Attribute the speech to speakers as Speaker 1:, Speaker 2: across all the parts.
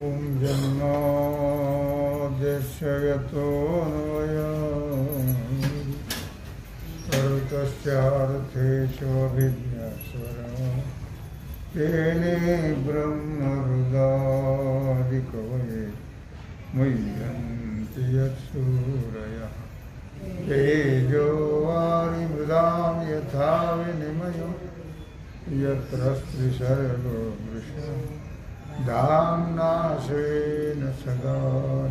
Speaker 1: ओम जन्मोदयतोऽन्वयार्तस्यार्थेष्वभिज्ञस्वरः तेने ब्रह्महृदादिकवये मुह्यन्ति यत्सूरयः तेजो वारिमृदां यथा विनिमयो यत्र स्त्रिसर्गो मृषा धाम्ना स्वेन सदा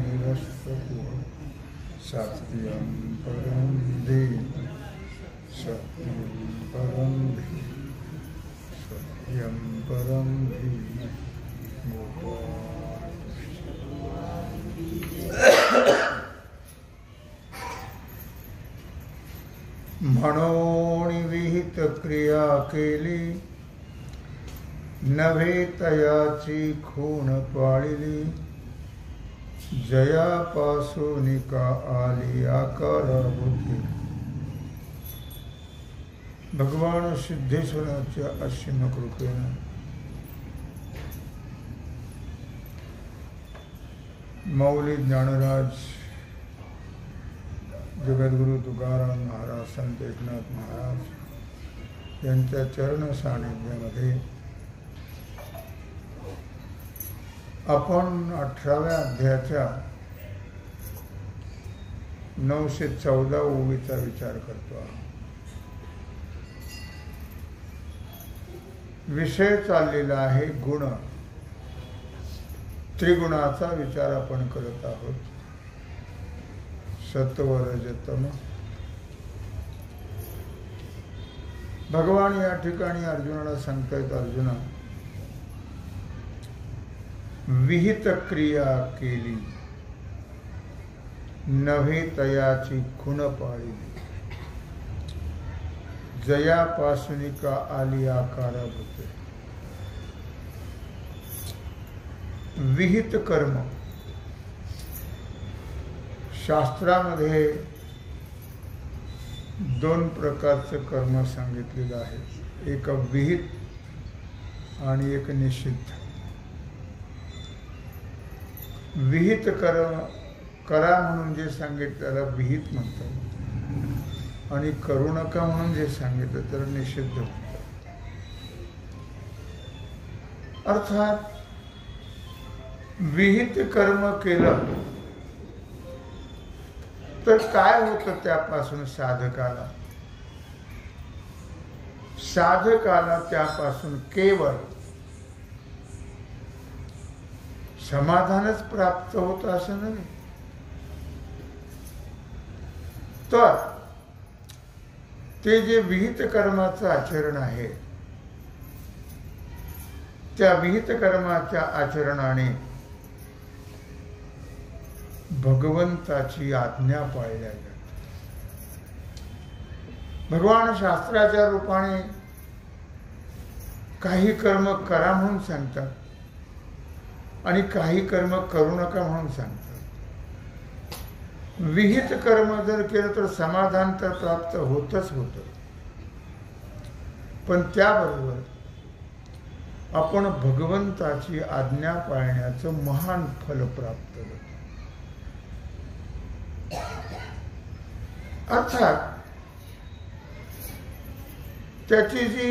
Speaker 1: निरस्तकुहकं सत्यं परं धीमहि सत्यं परं धीमहि सत्यं परं धीमहि म्हणोनि विहित क्रिया केली नव्हे तयाची खूण पाळिली जयापासून का आली आकाराभूती भगवान सिद्धेश्वराच्या असीम कृपेने मौली ज्ञानराज जगद्गुरु तुकाराम महाराज संत एकनाथ महाराज यांच्या चरण सानिध्यामध्ये आपण 18व्या अध्यायाच्या 914 ओवीचा विचार करतो आहोत. विषय चाललेला आहे गुण. त्रिगुणाचा विचार आपण करत आहोत. सत्व रज तम. भगवान या ठिकाणी अर्जुनाला सांगतायत, अर्जुना विहित क्रिया केली नव्हे तयाची खूण पाळली जयापासून का आली आकाराभूते. विहित कर्म शास्त्रामध्ये 2 प्रकारचं कर्म सांगितलेलं आहे. एक विहित आणि एक निषिद्ध. विहित करा म्हणून जे सांगितलं त्याला विहित म्हणतात आणि करू नका म्हणून जे सांगितलं त्याला निषिद्ध म्हणतात. अर्थात विहित कर्म केलं तर काय होतं त्यापासून साधकाला त्यापासून केवळ समाधानच प्राप्त होत असं नाही, तर ते जे विहित कर्माचं आचरण आहे त्या विहित कर्माच्या आचरणाने भगवंताची आज्ञा पाळल्या जाते. भगवान शास्त्राच्या रूपाने काही कर्म करा म्हणून सांगतात आणि काही कर्म करू नका म्हणून सांगतात. विहित कर्म जर केलं तर समाधान तर प्राप्त होतच होतं, पण त्याबरोबर आपण भगवंताची आज्ञा पाळण्याचं महान फल प्राप्त होतं. अर्थात त्याची जी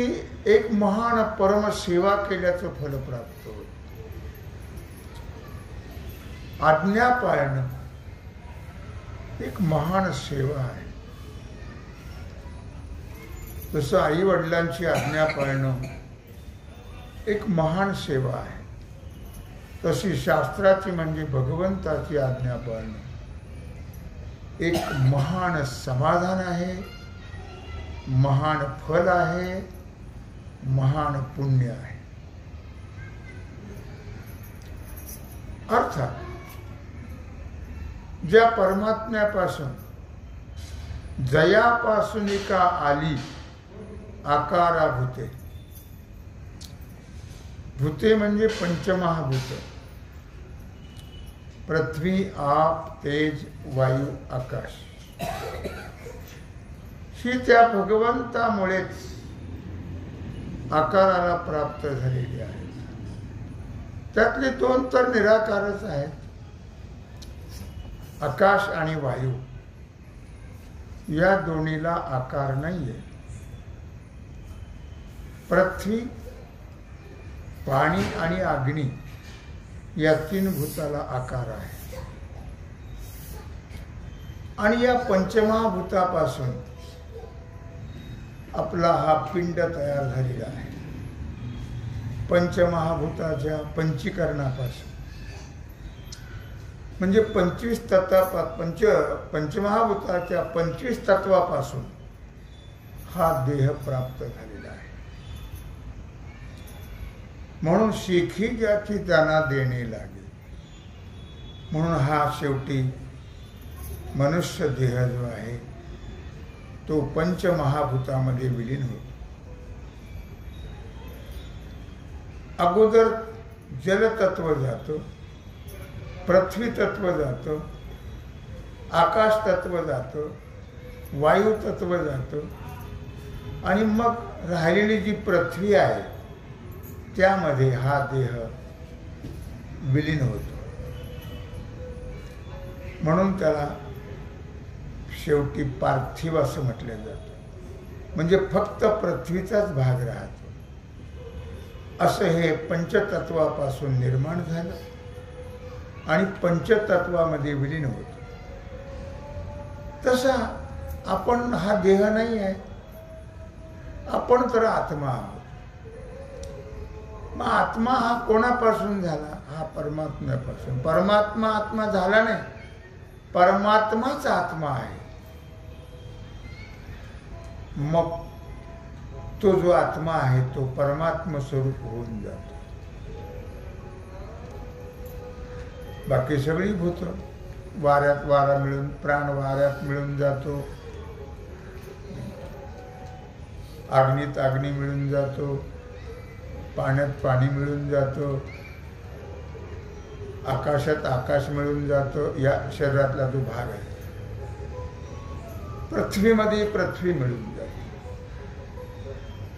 Speaker 1: एक महान परम सेवा केल्याचं फल प्राप्त होतं. आज्ञा पाळणं एक महान सेवा आहे. जसं आई वडिलांची आज्ञा पाळणं एक महान सेवा आहे, तशी शास्त्राची म्हणजे भगवंताची आज्ञा पाळणं एक महान समाधान आहे, महान फल आहे, महान पुण्य आहे. अर्थात ज्या परमात्म्यापासून जयापासून का आली आकाराभूते. भूते म्हणजे पंचमहाभूत, पृथ्वी, आप, तेज, वायू, आकाश. ही त्या भगवंतामुळेच आकाराला प्राप्त झालेली आहे. त्यातले दोन तर निराकारच आहेत, आकाश आणि वायू. या दोन्हीला आकार नाहीये. पृथ्वी, पाणी आणि अग्नी या तीन भूताला आकार आहे. आणि या पंचमहाभूतापासून आपला हा पिंड तयार झालेला आहे. पंचमहाभूताच्या पंचीकरणापासून म्हणजे 25 तत्वा पंचमहाभूताच्या 25 तत्वापासून हा देह प्राप्त झालेला आहे. म्हणून शिखी ज्याची त्यांना देणे लागे. म्हणून हा शेवटी मनुष्य देह जो आहे तो पंचमहाभूतामध्ये विलीन होतो. अगोदर जलतत्व जातं, पृथ्वी तत्व जातं, आकाश तत्व जातं, वायू तत्व जातं आणि मग राहिलेली जी पृथ्वी आहे त्यामध्ये हा देह विलीन होतो. म्हणून त्याला शेवटी पार्थिव असं म्हटलं जातं. म्हणजे फक्त पृथ्वीचाच भाग राहतो. असं हे पंचतत्वापासून निर्माण झालं आणि पंचतत्वामध्ये विलीन होतो. तसा आपण हा देह नाही आहे, आपण तर आत्मा आहोत. मग आत्मा हा कोणापासून झाला? हा परमात्म्यापासून. परमात्मा आत्मा झाला नाही, परमात्माच आत्मा आहे. मग तो जो आत्मा आहे तो परमात्मा स्वरूप होऊन जातो. बाकी सगळी भूत वाऱ्यात वारा मिळून, प्राण वाऱ्यात मिळून जातो, अग्नीत अग्नी मिळून जातो, पाण्यात पाणी मिळून जातो, आकाशात आकाश मिळून जातो. या शरीरातला जो भाग आहे. पृथ्वीमध्ये पृथ्वी मिळून जाते.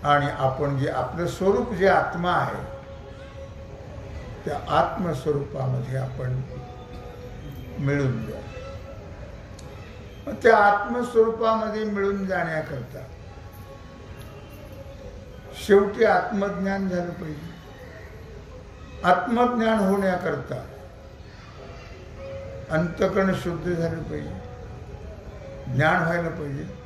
Speaker 1: आणि आपण जे आपलं स्वरूप जे आत्मा आहे त्या आत्मस्वरूपामध्ये आपण मिळून जातो. मग त्या आत्मस्वरूपामध्ये मिळून जाण्याकरता शेवटी आत्मज्ञान झालं पाहिजे. आत्मज्ञान होण्याकरता अंतकरण शुद्ध झालं पाहिजे, ज्ञान व्हायला पाहिजे.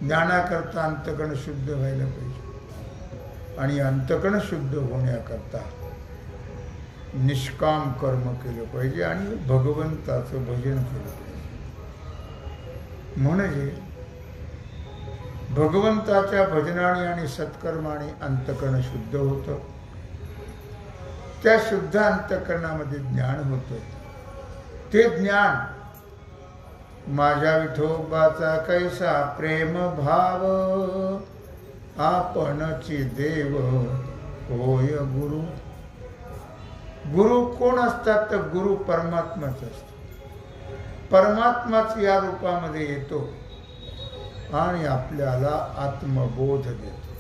Speaker 1: ज्ञानाकरता अंतकरण शुद्ध व्हायला पाहिजे आणि अंतकरण शुद्ध होण्याकरता निष्काम कर्म केलं पाहिजे आणि भगवंताचं भजन केलं पाहिजे. म्हणजे भगवंताच्या भजनाने आणि सत्कर्माने अंतकरण शुद्ध होतं. त्या शुद्ध अंतकरणामध्ये ज्ञान होतं. ते ज्ञान माझ्या विठोबाचा कैसा प्रेम भाव, आपणची देव होय गुरु. गुरु कोण असतात? तर गुरु परमात्माच असतो. परमात्माच या रूपामध्ये येतो आणि आपल्याला आत्मबोध देतो.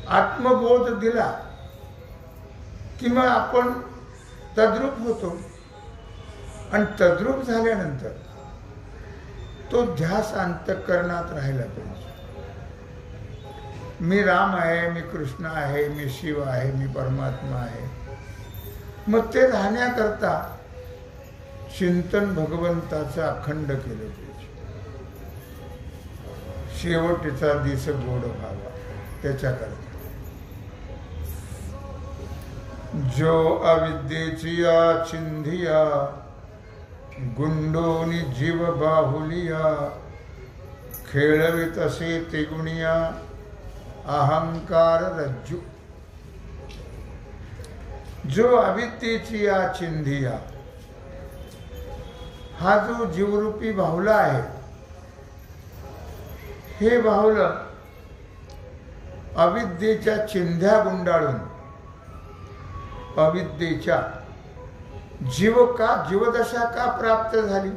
Speaker 1: आत्मबोध दिला कि मग आपण तद्रूप होतो. आणि तद्रूप झाल्यानंतर तो ध्यास अंतःकरणात राहिला पाहिजे. मी राम आहे, मी कृष्ण आहे, मी शिव आहे, मी परमात्मा आहे. मग ते राहण्याकरता चिंतन भगवंताचं अखंड केलं पाहिजे. शेवटीचा दिस गोड व्हावा त्याच्याकरता. जो अविद्येची चिंधिया, गुंडोनी जीव बाहुलिया, खेळवित असे तिगुणिया अहंकार रज्जू. जो अविद्येची चिंधिया, हा जो जीवरूपी बाहुला आहे, हे बाहुलं अविद्येच्या चिंध्या गुंडाळून अविद्येच्या जीवदशा का प्राप्त झाली?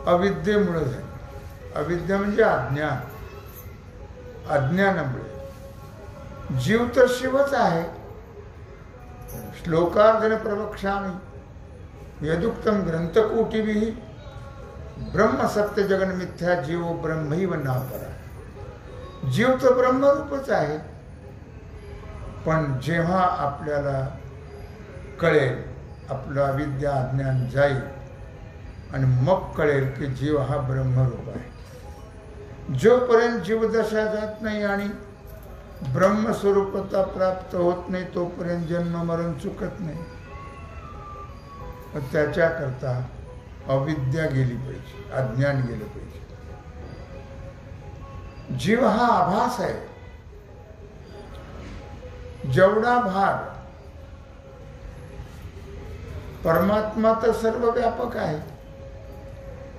Speaker 1: अविद्येमुळे झाली. अविद्या म्हणजे अज्ञान. अज्ञानामुळे. जीव तर शिवच आहे श्लोकार्धन प्रवक्ष्यामि यदुक्तम ग्रंथकूटिभिः ब्रह्म सत्य जगन मिथ्या जीव ब्रह्मैव नापरा. जीव तर ब्रह्मरूपच आहे, पण जेव्हा आपल्याला कळेल, आपलं अविद्या अज्ञान जाईल आणि मग कळेल की जीव हा ब्रह्मरूप आहे. जोपर्यंत जीवदशा जात नाही आणि ब्रह्मस्वरूपता प्राप्त होत नाही तोपर्यंत जन्म मरण चुकत नाही. त्याच्याकरता अविद्या गेली पाहिजे, अज्ञान गेलं पाहिजे. जीव हा आभास आहे. जेवढा भाग परमात्मा तर सर्व व्यापक आहे,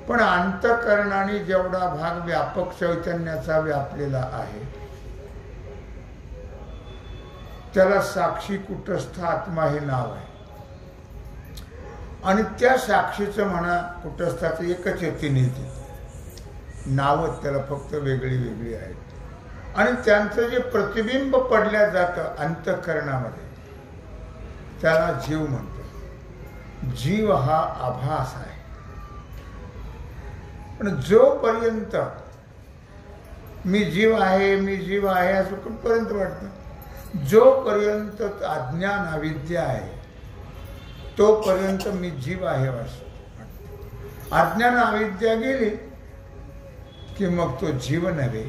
Speaker 1: पण अंतःकरणाने जेवढा भाग व्यापक चैतन्याचा व्यापलेला आहे त्याला साक्षी कुटस्थ आत्मा हे नाव आहे. आणि त्या साक्षीचं म्हणा कुटस्थाचं एकच येते नेते नावच त्याला फक्त वेगळी वेगळी आहेत. आणि त्यांचं जे प्रतिबिंब पडल्या जातं अंतःकरणामध्ये त्याला जीव म्हणतो. जीव हा आभास आहे. पण जोपर्यंत मी जीव आहे असं कुठपर्यंत वाटतं, जोपर्यंत अज्ञान अविद्या आहे तोपर्यंत मी जीव आहे असं. अज्ञान अविद्या गेली की मग तो जीव नव्हे,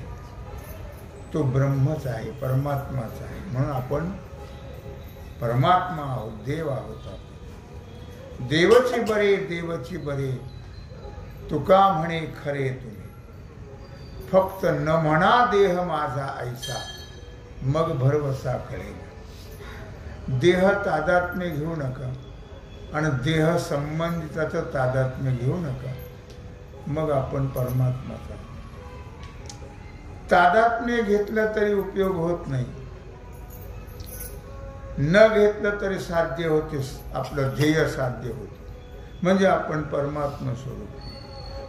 Speaker 1: तो ब्रह्मच आहे, परमात्माच आहे. म्हणून आपण परमात्मा आहोत, देव आहोत. देवची बरे देवची बरे तुका म्हणे खरे तुम्ही, फक्त न म्हणा देह माझा ऐसा मग भरवसा कळेल. देह तादात्म्य घेऊ नका आणि देह संबंधिताचं तादात्म्य घेऊ नका, मग आपण परमात्माचा. तादात्म्य घेतलं तरी उपयोग होत नाही, न घेतलं तरी साध्य होते, आपलं ध्येय साध्य होते, म्हणजे आपण परमात्मा स्वरूप.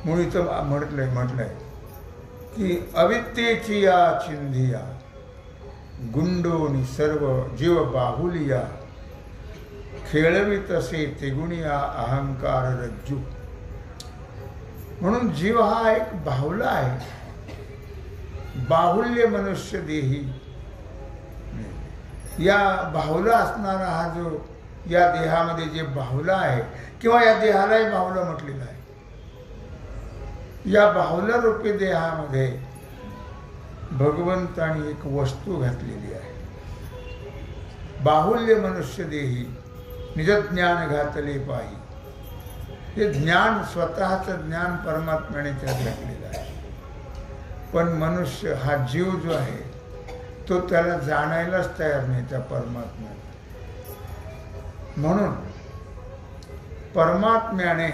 Speaker 1: म्हणून इथं म्हटलंय की अविद्येची या चिंधिया गुंडोनी सर्व जीव बाहुलिया खेळवी तसे त्रिगुणिया अहंकार रज्जू. म्हणून जीव हा एक बाहुला आहे. बाहुल्य मनुष्य देही, या बाहुला असणारा हा जो या देहामध्ये जे बाहुला आहे किंवा या देहालाही बाहुला म्हटलेलं आहे, या बाहुल्या रूपी देहामध्ये भगवंताने एक वस्तू घातलेली आहे. बाहुल्य मनुष्य देही निजज्ञान घातले पाही. हे ज्ञान स्वतःचं ज्ञान परमात्म्याने त्यात घातलेलं आहे. पण मनुष्य हा जीव जो आहे तो त्याला जाणायलाच तयार नाही त्या परमात्म्याला. म्हणून परमात्म्याने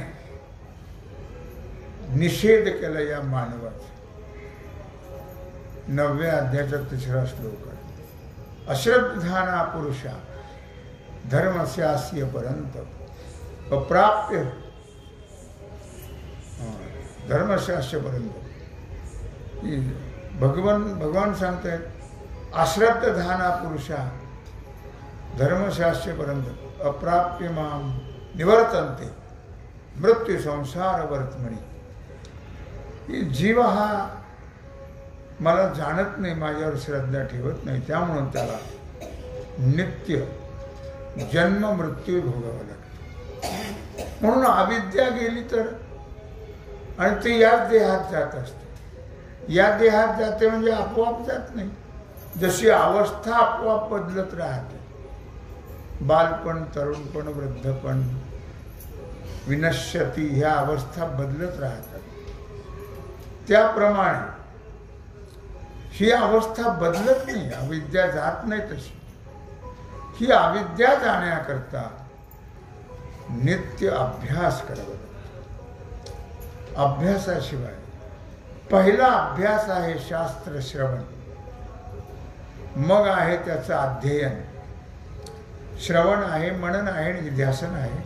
Speaker 1: निषेध केला या मानवाचा. 9व्या अध्यायाचा 3रा श्लोक आहे. अश्रद्धाना पुरुषा धर्मस्यास्य परंत अप्राप्य धर्मस्यास्य पर्यंत. भगवान सांगतायत अश्रद्धाना पुरुषा धर्मशास्त्र पर्यंत अप्राप्य माम निवर्तन्ते मृत्यू संसार वर्तमणी. जीव हा मला जाणत नाही, माझ्यावर श्रद्धा ठेवत नाही, त्यामुळे त्याला नित्य जन्म मृत्यू भोगावं लागतं. म्हणून अविद्या गेली तर आणि ते याच देहात जात असते. या देहात जाते म्हणजे आपोआप जात नाही. जशी अवस्था आपोआप बदलत राहते, बालपण, तरुणपण, वृद्धपण, विनश्यती ह्या अवस्था बदलत राहतात. त्याप्रमाणे ही अवस्था बदलत नाही, अविद्या जात नाही तशी. ही अविद्या जाण्याकरता नित्य अभ्यास करावा लागतो. अभ्यासाशिवाय पहिला अभ्यास आहे शास्त्र श्रवण, मग आहे त्याचं अध्ययन. श्रवण आहे, मनन आहे, निध्यासन आहे.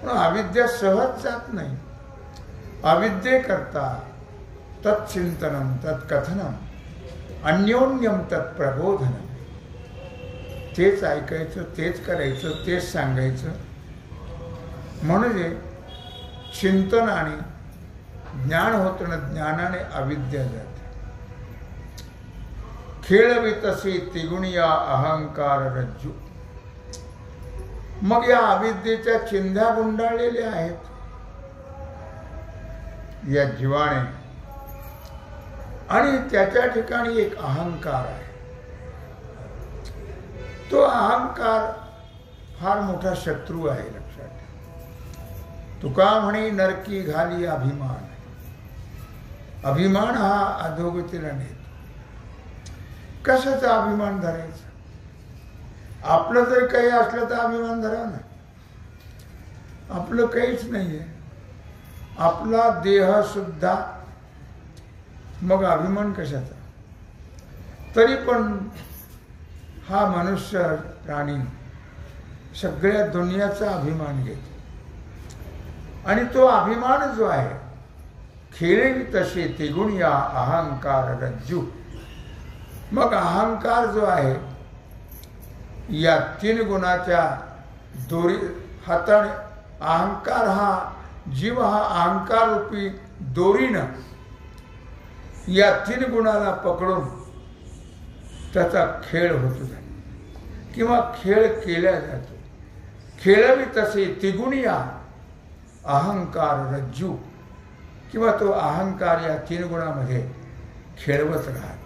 Speaker 1: पण अविद्या सहज जात नाही. अविद्येकरता तत्चिंतनम तत्कथनम अन्योन्यम तत्प्रबोधनम. तेच ऐकायचं, तेच करायचं, तेच सांगायचं. म्हणजे चिंतनाने ज्ञान होतं ना, ज्ञानाने अविद्या जाते. खेळवी तसे तिगुणिया अहंकार रज्जू. मग या अविद्येच्या चिंध्या गुंडाळलेल्या आहेत या जीवाने, आणि त्याच्या ठिकाणी एक अहंकार आहे. तो अहंकार फार मोठा शत्रू आहे, लक्षात ठेवा. तुका म्हणे नरकी घाली अभिमान. अभिमान हा अधोगतीला नेतो. कशाचा अभिमान धरायचा? आपलं जर काही असलं तर अभिमान धरा ना. आपलं काहीच नाहीये, आपला देह सुद्धा, मग अभिमान कशाचा? तरी पण हा मनुष्य प्राणी सगळ्या दुनियाचा अभिमान घेतो. आणि तो अभिमान जो आहे, खेळेवी तसे तिगुण या अहंकार रज्जू. मग अहंकार जो आहे, या 3 गुणाच्या दोरी हाताने, अहंकार हा जीव हा अहंकार रूपी दोरीनं या 3 गुणाला पकडून त्याचा खेळ होतो किंवा खेळ केला जातो. खेळवी तसे तिगुणिया अहंकार रज्जू, किंवा तो अहंकार या 3 गुणामध्ये खेळवत राहतो.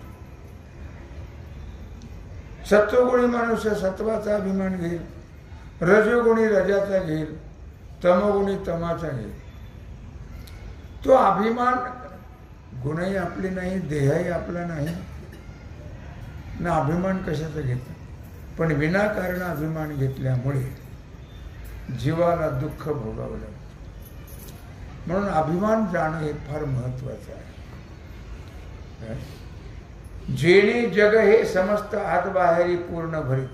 Speaker 1: सत्वगुणी मनुष्य सत्वाचा अभिमान घेईल, रजोगुणी रजाचा घेईल, तमोगुणी तमाचा घेईल. तो अभिमान गुणही आपले नाही, देहही आपला नाही ना. अभिमान कशाचा घेतो? पण विनाकारण अभिमान घेतल्यामुळे जीवाला दुःख भोगावं लागतं. म्हणून अभिमान जाणं हे फार महत्वाचं आहे. जेणे जग हे समस्त आत बाहेरी पूर्ण भरीत,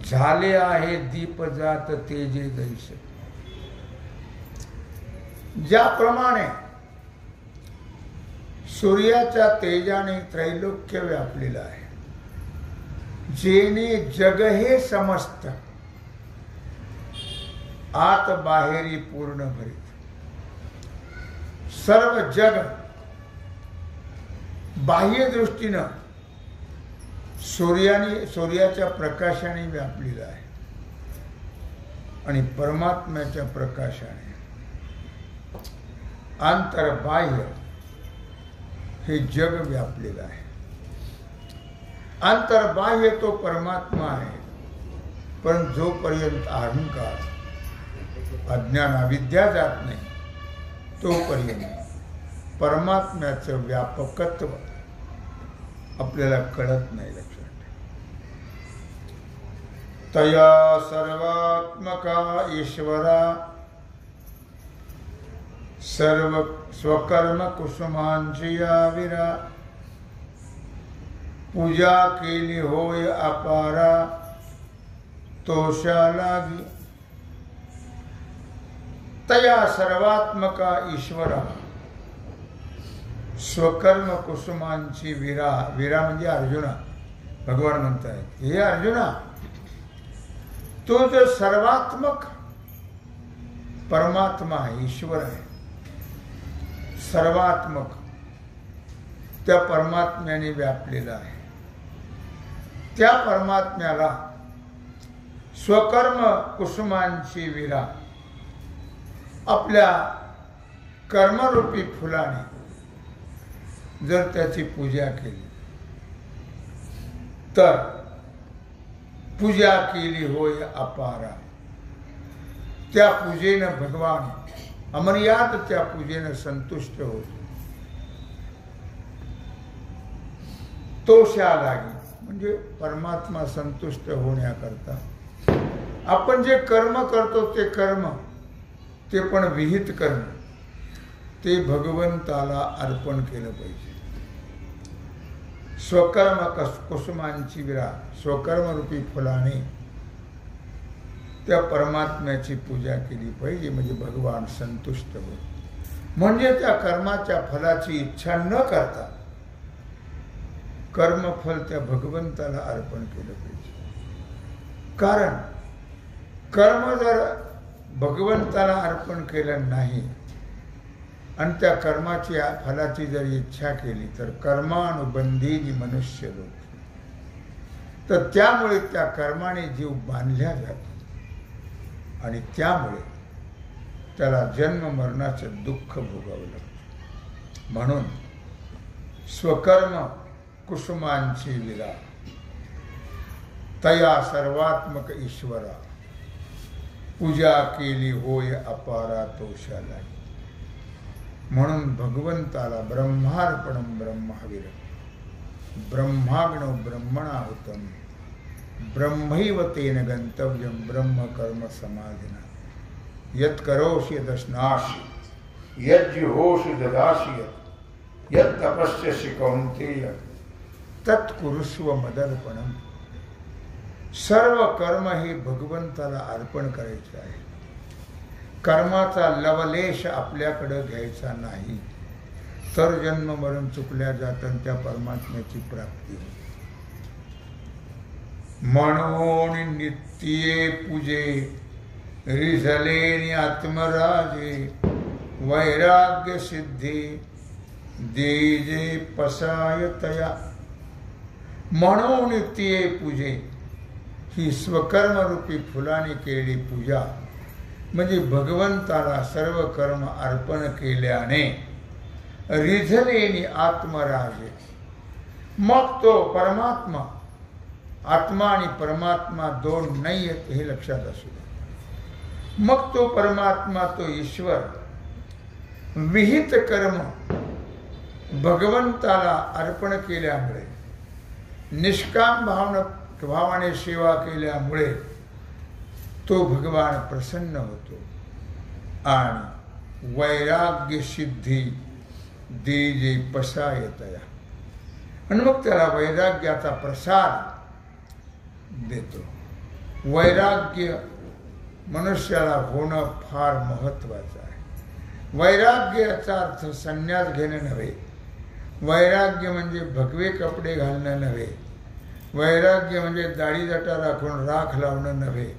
Speaker 1: झाले आहे दीप जात तेजे दैसे. ज्याप्रमाणे सूर्याच्या तेजाने त्रैलोक्य व्यापलेलं आहे, जेणे जग हे समस्त आत बाहेरी पूर्ण भरीत, सर्व जग बाह्य दृष्टीनं सूर्याच्या प्रकाशाने व्यापलेलं आहे, आणि परमात्म्याच्या प्रकाशाने आंतरबाह्य हे जग व्यापलेलं आहे. आंतरबाह्य तो परमात्मा आहे. पण जोपर्यंत अहंकार अज्ञान अविद्या जात नाही, तोपर्यंत परमात्म्याचं व्यापकत्व आपल्याला कळत नाही. लक्षात तया सर्वात्मका ईश्वरा सर्व स्वकर्म कुसुमांची याविरा, पूजा केली होय अपारा तोषा लागी. तया सर्वात्मका ईश्वरा स्वकर्म कुसुमांची विरा. विरा म्हणजे अर्जुना. भगवान म्हणतायत, हे अर्जुना, तो जो सर्वात्मक परमात्मा आहे, ईश्वर आहे, सर्वात्मक, त्या परमात्म्याने व्यापलेला आहे. त्या परमात्म्याला स्वकर्म कुसुमांची विरा, आपल्या कर्मरूपी फुलाने जर त्याची पूजा केली तर पूजा केली होय अपारा. त्या पूजेनं भगवान अमर्याद त्या पूजेनं संतुष्ट होतो. तोषा लागी म्हणजे परमात्मा संतुष्ट होण्याकरता आपण जे कर्म करतो ते कर्म, ते पण विहित कर्म, ते भगवंताला अर्पण केलं पाहिजे. स्वकर्म कुसुमांची विरा, स्वकर्मरूपी फुलाने त्या परमात्म्याची पूजा केली पाहिजे. म्हणजे भगवान संतुष्ट होत. म्हणजे त्या कर्माच्या फलाची इच्छा न करता कर्मफल त्या भगवंताला अर्पण केलं पाहिजे. कारण कर्म जर भगवंताला अर्पण केलं नाही आणि त्या कर्माची फलाची जर इच्छा केली तर कर्मानुबंधीनी मनुष्य लोक, तर त्यामुळे त्या कर्माने जीव बांधल्या जातो आणि त्यामुळे त्याला जन्म मरणाचं दुःख भोगावं लागतं. म्हणून स्वकर्म कुसुमांची विरा, तया सर्वात्मक ईश्वरा, पूजा केली होय अपारा तोषाला. म्हणून भगवंताला ब्रह्मार्पणम ब्रह्मावीर, ब्रह्माग्नो ब्रह्मणाहुतम, ब्रह्मैव तेन गंतव्यम ब्रह्म कर्म समाधिना. यत् करोषि दशनासि, यज्जुहोषि ददासि, यत् तपस्यसि कौन्तेय तत्कुरुष्व मदर्पणम. सर्व कर्म हे भगवंताला अर्पण करायचे आहे. कर्माचा लवलेश आपल्याकडे घ्यायचा नाही, तर जन्म मरण चुकल्या जातं त्या परमात्म्याची प्राप्ती होते. म्हणून नित्ये पूजे रिझलेनी आत्मराजे, वैराग्य सिद्धी देजे पसायतया. म्हणून नित्ये पूजे ही स्वकर्मरूपी फुलाने केलेली पूजा म्हणजे भगवंताला सर्व कर्म अर्पण केल्याने रिझलेनी आत्मराजे, मग तो परमात्मा, आत्मा आणि परमात्मा दोन नाही आहेत हे लक्षात असू दे. मग तो परमात्मा, तो ईश्वर विहित कर्म भगवंताला अर्पण केल्यामुळे, निष्काम भावाने सेवा केल्यामुळे तो भगवान प्रसन्न होतो आणि वैराग्य सिद्धी देजे पसायतया, आणि मग त्याला वैराग्याचा प्रसाद देतो. वैराग्य मनुष्याला होणं फार महत्वाचं आहे. वैराग्याचा अर्थ संन्यास घेणं नव्हे, वैराग्य म्हणजे भगवे कपडे घालणं नव्हे, वैराग्य म्हणजे दाढी जटा राखून राख लावणं नव्हे,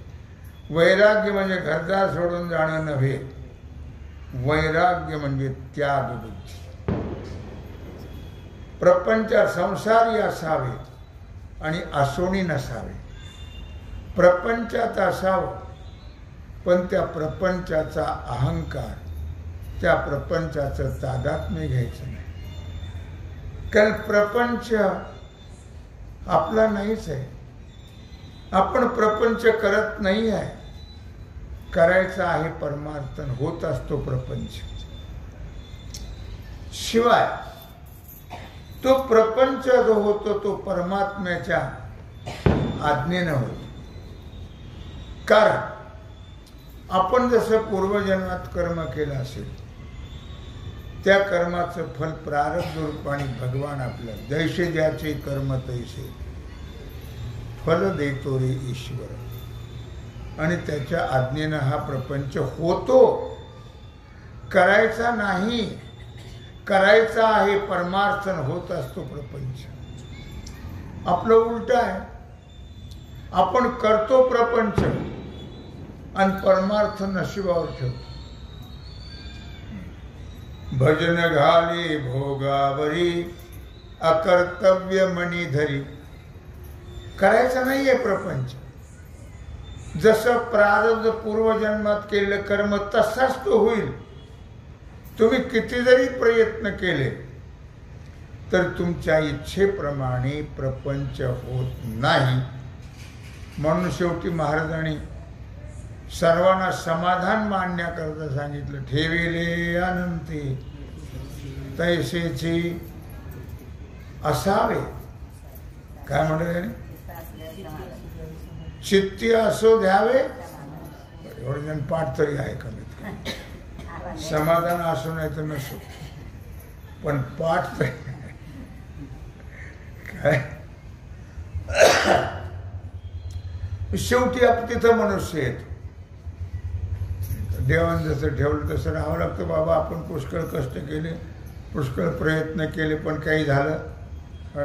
Speaker 1: वैराग्य म्हणजे घरदार सोडून जाणं नव्हे. वैराग्य म्हणजे त्याग बुद्धी. प्रपंच संसारी असावे आणि असोनी नसावे. प्रपंचात असावं पण त्या प्रपंचाचा अहंकार, त्या प्रपंचाचं तादात्म्य घ्यायचं नाही. कारण प्रपंच आपला नाहीच आहे. आपण प्रपंच करत नाही आहे. करायचा आहे परमार्थन, होत असतो प्रपंच. शिवाय तो प्रपंच जो होतो तो परमात्म्याच्या आज्ञेनं होतो. कारण आपण जसं पूर्वजन्मात कर्म केलं असेल त्या कर्माचं फल प्रारब्ध रूपाने भगवान आपल्या जैसे ज्याचे कर्म तैसे फल देतो रे ईश्वर. आणि त्याच्या आज्ञेनं हा प्रपंच होतो. करायचा नाही, करायचा आहे परमार्थन, होत असतो प्रपंच. आपलं उलट आहे. आपण करतो प्रपंच आणि परमार्थ नशिबावर ठेवतो. भजन घाले भोगावरी अकर्तव्य मनी धरी. करायचं नाहीये प्रपंच. जसं प्रारब्ध पूर्वजन्मात केलेलं कर्म तसाच तो होईल. तुम्ही किती जरी प्रयत्न केले तर तुमच्या इच्छेप्रमाणे प्रपंच होत नाही. म्हणून शेवटी महाराजांनी सर्वांना समाधान मानण्याकरता सांगितलं, ठेविले अनंती तैसेची असावे. काय म्हणलं? चित्ती असो द्यावे. एवढे जण पाठ तरी आहे कमीत कमी. समाधान असो नाही तर नसो, पण पाठ तरी काय. शेवटी आपण तिथं मनुष्य येतो. देवान जसं ठेवलं तसं राहावं लागतं. बाबा आपण पुष्कळ कष्ट केले, पुष्कळ प्रयत्न केले, पण काही झालं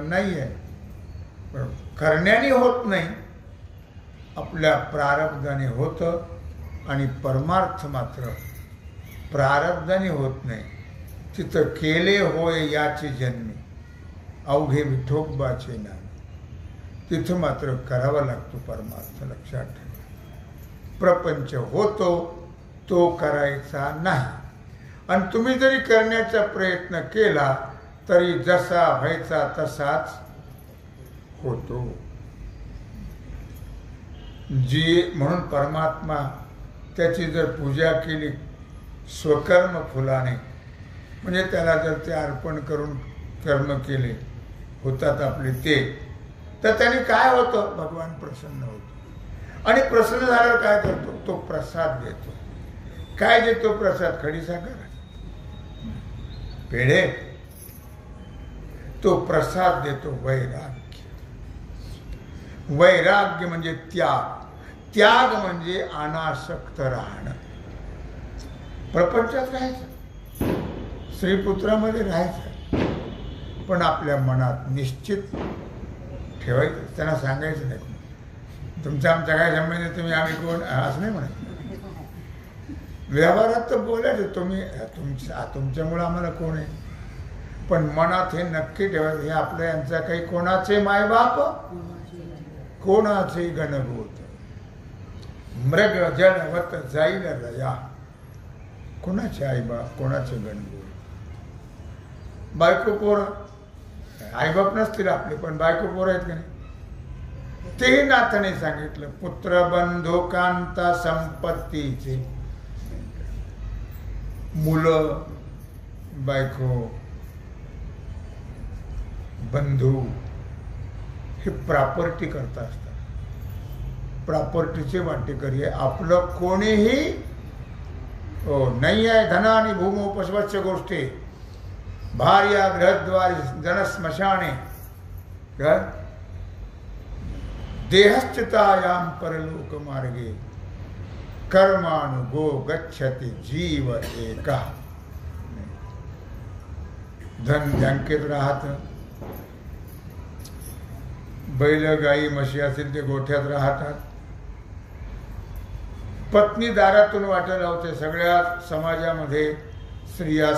Speaker 1: नाही आहे. करण्याने होत नाही. आपल्या प्रारब्धाने होतं आणि परमार्थ मात्र प्रारब्धाने होत नाही. तिथं केले होय याची जन्मी अवघे विठोबाचे नाम. तिथं मात्र करावा लागतो परमार्थ. लक्षात ठेवा, प्रपंच होतो तो करायचा नाही. आणि तुम्ही जरी करण्याचा प्रयत्न केला तरी जसा व्हायचा तसाच होतो. जी म्हणून परमात्मा त्याची जर पूजा केली स्वकर्म फुलाने, म्हणजे त्याला जर ते अर्पण करून कर्म केले होतात आपले ते, तर त्याने काय होतं, भगवान प्रसन्न होतो. आणि प्रसन्न झाल्यावर काय करतो, तो प्रसाद देतो. काय देतो प्रसाद? खडीसाखर, पेढे. तो प्रसाद देतो वैराग्य. वैराग्य म्हणजे त्याग. त्याग म्हणजे अनासक्त राहणं. प्रपंचात राहायचं, स्त्रीपुत्रामध्ये राहायचं, पण आपल्या मनात निश्चित ठेवायचं. त्यांना सांगायचं नाही तुमचा आमचा काय संबंध आहे, तुम्ही आम्ही कोण, असं नाही म्हणत. व्यवहारात तर बोलायचं तुम्ही तुमच्यामुळं आम्हाला कोण आहे, पण मनात हे नक्की ठेवायचं हे आपलं यांचा काही कोणाचे मायबाप, कोणाचे गणभूत, मृग जडवत जाईल रया. कोणाचे आईबाप, कोणाचे गणभूत. बायको पोर आईबाप नसतील आपले, पण बायको पोर आहेत का नाही, तेही नाथाने सांगितलं. पुत्र बंधू कांता संपत्तीचे. मुलं, बायको, बंधू हे प्रॉपर्टी करता असतात. प्रॉपर्टीचे वाटेकरी आहे. आपलं कोणीही नाही आहे. धन आणि भूमो पशवच्छ गोष्टी भार्या गृहद्वारी जन स्मशाने देहस्थितायाम परलोक मार्गे कर्मानुगो गच्छति जीव एका. धन बँकेत राहतं, बैल गाई म्हशी असतील ते गोठ्यात राहतात. पत्नी दारातून वाटा लावते. सगळ्या समाजामध्ये स्त्रिया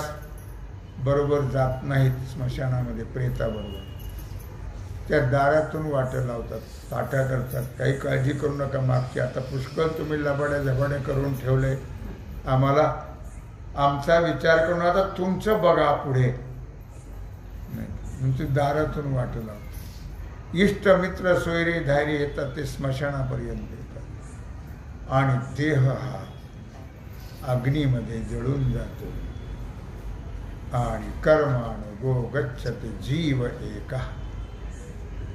Speaker 1: बरोबर जात नाहीत स्मशानामध्ये प्रेताबरोबर. त्या दारातून वाटा लावतात, ताटा करतात. काही काळजी करू नका, मागची आता पुष्कळ तुम्ही लबाड्या झबाड्या करून ठेवले आम्हाला, आमचा विचार करून आता तुमचं बघा पुढे. तुमची दारातून वाटा लावतात. इष्ट मित्र सोयरे धायरे येतात, ते स्मशानापर्यंत येतात आणि देह हा अग्नीमध्ये जळून जातो. आणि कर्मानुगो गच्छति जीव एका.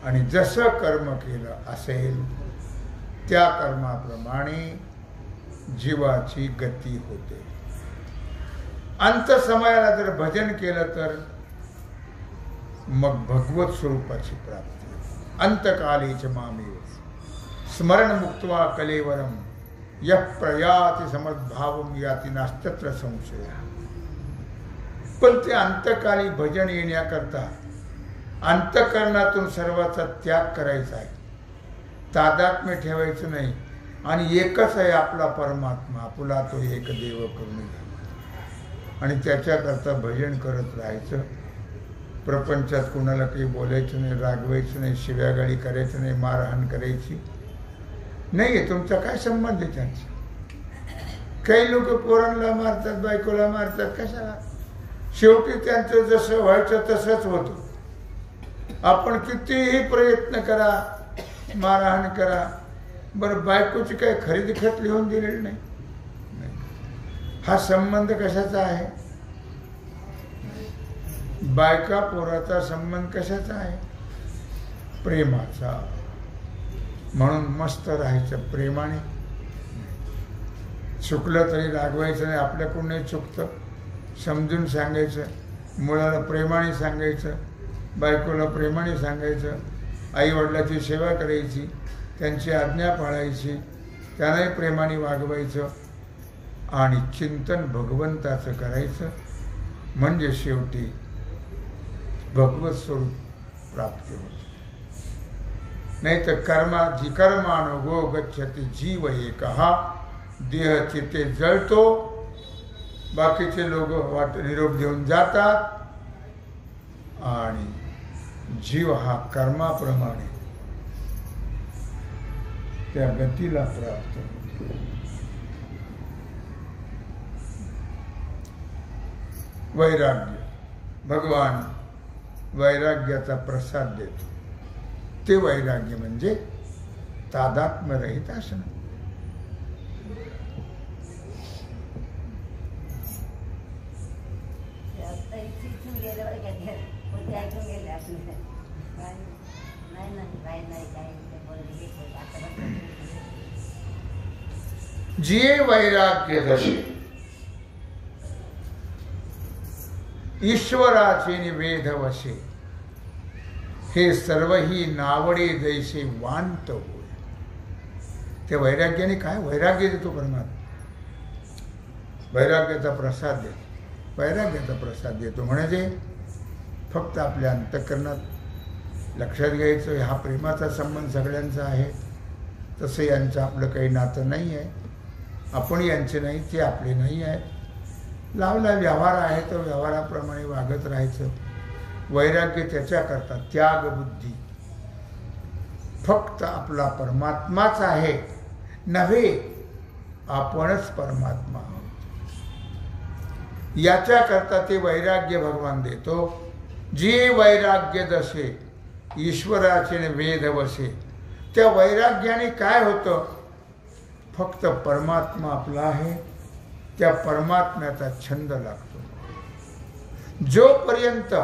Speaker 1: आणि जसं कर्म केलं असेल त्या कर्माप्रमाणे जीवाची गती होते. अंत समयाला जर भजन केलं तर मग भगवत स्वरूपाची प्राप्ती. अंतकालीच मामेव स्मरण मुक्त्वा कलेवरम यः प्रयाति समद्भावम याति नास्तत्र संशय. पण ते अंतकाली भजन येण्याकरता अंतकरणातून सर्वाचा त्याग करायचा आहे, तादात्म्य ठेवायचं नाही. आणि एकच आहे आपला परमात्मा, आपला तो एक देव करून आणि त्याच्याकरता भजन करत राहायचं. प्रपंचात कोणाला काही बोलायचं नाही, रागवायचं नाही, शिव्यागाळी करायचं नाही, मारहाण करायची नाही. तुमचा काय संबंध आहे त्यांचा? काही लोक पोरांना मारतात, बायकोला मारतात, कशाला? शेवटी त्यांचं जसं व्हायचं तसंच होतं. आपण कितीही प्रयत्न करा, मारहाण करा, बरं बायकोची काही खरेदी खत लिहून दिलेली नाही. हा संबंध कशाचा आहे? बायका पोराचा संबंध कशाचा आहे? प्रेमाचा. म्हणून मस्त राहायचं प्रेमाने. चुकलं तरी रागवायचं नाही, आपल्याकडून नाही चुकतं समजून सांगायचं. मुलाला प्रेमाने सांगायचं, बायकोला प्रेमाने सांगायचं. आईवडिलाची सेवा करायची, त्यांची आज्ञा पाळायची, त्यांनाही प्रेमाने वागवायचं आणि चिंतन भगवंताचं करायचं. म्हणजे शेवटी भगवत स्वरूप प्राप्त होते. नाही तर कर्मानुगो गच्छति जीव एकहा, देह चिते जळतो, बाकीचे लोक वाट निरोप देऊन जातात आणि जीव हा कर्माप्रमाणे त्या गतीला प्राप्त होतो. वैराग्य, भगवान वैराग्याचा प्रसाद देतो. ते वैराग्य म्हणजे तादात्म्यरहित असणं. जिये वैराग्य दशे ईश्वराचे निवेद वशे, हे सर्वही नावडे जैसे वांत होय. त्या वैराग्याने काय वैराग्य देतो परमात्मा, वैराग्याचा प्रसाद देतो. वैराग्याचा प्रसाद देतो म्हणजे फक्त आपल्या अंतःकरणात लक्षात घ्यायचं, हा प्रेमाचा संबंध सगळ्यांचा आहे. तसं यांचं आपलं काही नातं नाही आहे, आपण यांचे नाही, ते आपले नाही आहेत. लावला व्यवहार आहे तर व्यवहाराप्रमाणे वागत राहायचं. वैराग्य त्याच्याकरता त्याग बुद्धी, फक्त आपला परमात्माच आहे नव्हे, आपणच परमात्मा आहोत. याच्याकरता ते वैराग्य भगवान देतो. जे वैराग्य दशे ईश्वराचे वेद वसे, त्या वैराग्याने काय होतं, फक्त परमात्मा आपला आहे, त्या परमात्म्याचा छंद लागतो. जोपर्यंत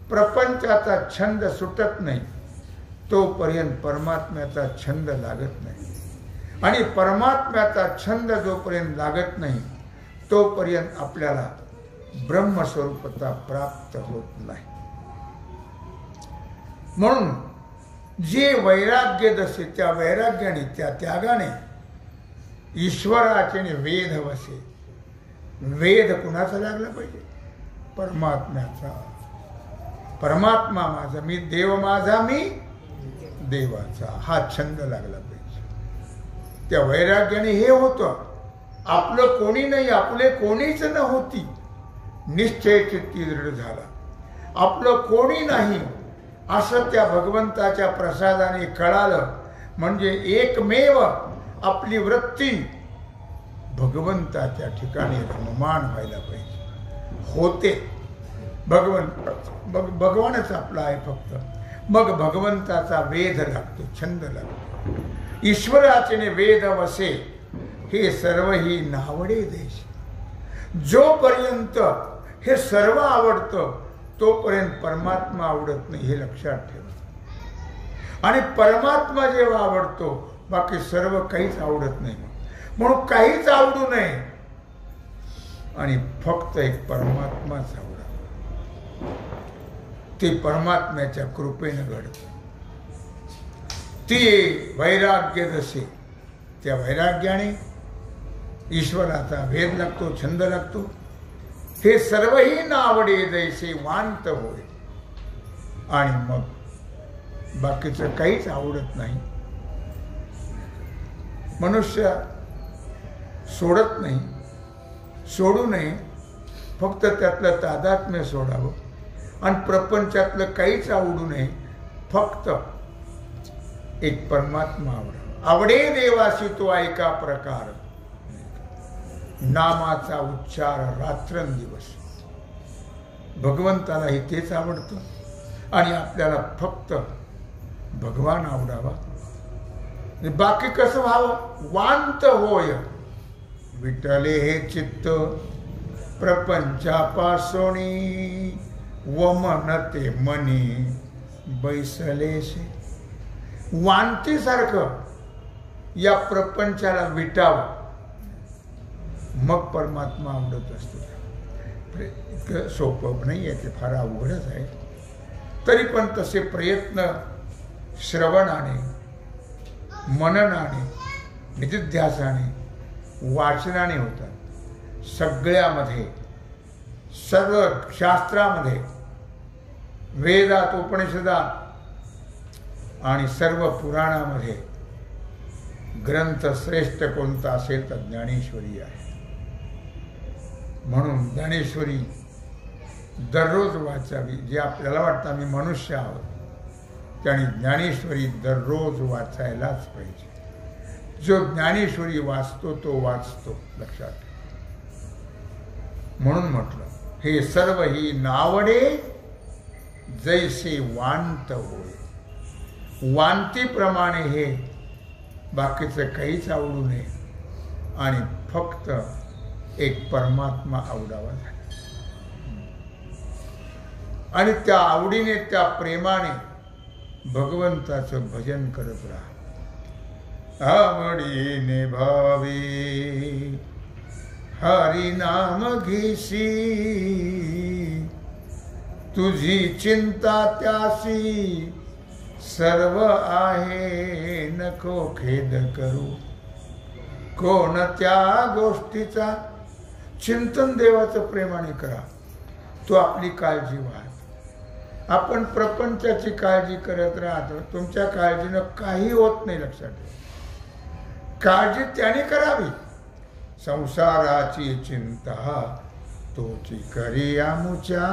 Speaker 1: प्रपंचाचा छंद सुटत नाही तोपर्यंत परमात्म्याचा छंद लागत नाही. आणि परमात्म्याचा छंद जोपर्यंत लागत नाही तोपर्यंत आपल्याला ब्रह्मस्वरूपता प्राप्त होत नाही. म्हणून जे वैराग्य दसे, त्या वैराग्याने, त्या त्यागाने ईश्वराचे वेद वसे. वेद कुणाचा लागला पाहिजे, परमात्म्याचा. परमात्मा माझा, मी देव माझा, मी देवाचा, हा छंद लागला पाहिजे. त्या वैराग्याने हे होतं, आपलं कोणी नाही, आपले कोणीच न होती, निश्चय चित्ती दृढ झाला. आपलं कोणी नाही असं त्या भगवंताच्या प्रसादाने कळालं. म्हणजे एकमेव आपली वृत्ती भगवंताच्या ठिकाणी रममाण व्हायला पाहिजे. होते भगवानच आपला आहे फक्त. मग भगवंताचा वेध लागतो, छंद लागतो. ईश्वराचे वेद वसे, हे सर्व ही नावडे देश. जोपर्यंत हे सर्व आवडतं तोपर्यंत परमात्मा आवडत नाही, हे लक्षात ठेवा. आणि परमात्मा जेव्हा आवडतो बाकी सर्व काहीच आवडत नाही. म्हणून काहीच आवडू नये आणि फक्त एक परमात्माच आवडा. ते परमात्म्याच्या कृपेनं घडतं. ते वैराग्य जसे, त्या वैराग्याने ईश्वराचा भेद लागतो, छंद लागतो. हे सर्वही नावडे जैसे वांत होय. आणि मग बाकीचं काहीच आवडत नाही. मनुष्य सोडत नाही, सोडू नये, फक्त त्यातलं तादात्म्य सोडावं. आणि प्रपंचातलं काहीच आवडू नये, फक्त एक परमात्मा आवडावा. आवडे देवाशी तो ऐका प्रकार, नामाचा उच्चार रात्रंदिवस. भगवंतालाही तेच आवडतं आणि आपल्याला फक्त भगवान आवडावा. बाकी कसं व्हावं, वांत होय. विठ्ठले हे चित्त प्रपंचापासोनी, वमनते मनी बैसलेशे. वांतीसारखं या प्रपंचाला विटावं, मग परमात्मा आवडत असतो. इतकं सोपं नाही आहे, ते फार अवघडच आहे. तरी पण तसे प्रयत्न श्रवणाने, मननाने, निधिध्यासाने, वाचनाने होतात. सगळ्यामध्ये, सर्व शास्त्रामध्ये, वेदात, उपनिषदात आणि सर्व पुराणामध्ये ग्रंथ श्रेष्ठ कोणता असेल तर ज्ञानेश्वरी आहे. म्हणून ज्ञानेश्वरी दररोज वाचावी. जे आपल्याला वाटतं आम्ही मनुष्य आहोत त्याने ज्ञानेश्वरी दररोज वाचायलाच पाहिजे. जो ज्ञानेश्वरी वाचतो तो वाचतो, लक्षात. म्हणून म्हटलं हे सर्व ही नावडे जैसे वांत होय. वांतीप्रमाणे हे बाकीचं काहीच आवडू नये आणि फक्त एक परमात्मा आवडावा झाला. आणि त्या आवडीने त्या प्रेमाने भगवंताचं भजन करत राहा. आवडीने भावे हरी नाम घेसी, तुझी चिंता त्यासी सर्व आहे, नको खेद करू. कोणत्या गोष्टीचा चिंतन देवाचं प्रेमाने करा. तो आपली काळजी वाहत. आपण प्रपंचाची काळजी करत राहतो. तुमच्या काळजीनं काही होत नाही, लक्षात ठेवा. काळजी त्याने करावी. संसाराची चिंता तोची करी आमुच्या.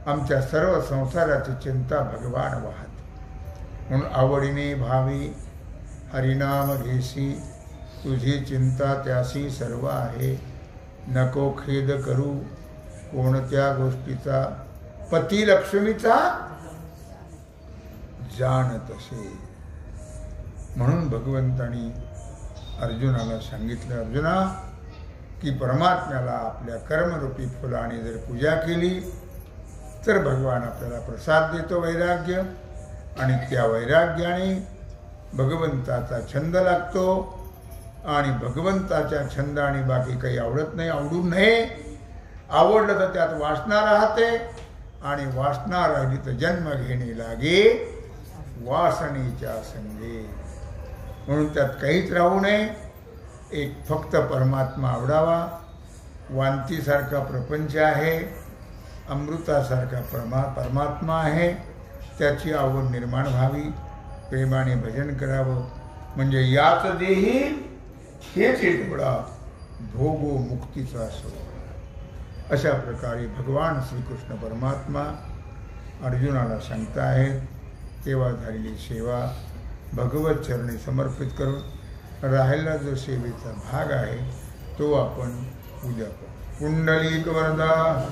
Speaker 1: आमच्या सर्व संसाराची चिंता भगवान वाहत. म्हणून आवडीने भावी हरिनाम घेसी, तुझी चिंता त्यासी सर्व आहे, नको खेद करू. कोणत्या गोष्टीचा पती लक्ष्मीचा जाणत असे. म्हणून भगवंतानी अर्जुनाला सांगितलं, अर्जुना की परमात्म्याला आपल्या कर्मरूपी फुलाने जर पूजा केली तर भगवान आपल्याला प्रसाद देतो, वैराग्य. आणि त्या वैराग्याने भगवंताचा छंद लागतो. आणि भगवंताच्या छंदाने बाकी काही आवडत नाही, आवडू नये. आवडलं तर त्यात वासना राहते आणि वासना राहिली तर जन्म घेणे लागे वासनेच्या संगे. म्हणून त्यात काहीच राहू नये. एक फक्त परमात्मा आवडावा. वांतीसारखा प्रपंच आहे, अमृतासारखा परमात्मा आहे. त्याची आवड निर्माण व्हावी. प्रेमाने भजन करावं. म्हणजे याच देही हेच डोळा भोगो मुक्तीचा असो. अशा प्रकारे भगवान श्रीकृष्ण परमात्मा अर्जुनाला सांगताहेत. तेव्हा झालेली सेवा भगवत चरणी समर्पित करून राहिला जो सेवेचा भाग आहे तो आपण उद्या करू. पुंडलिक वरदा.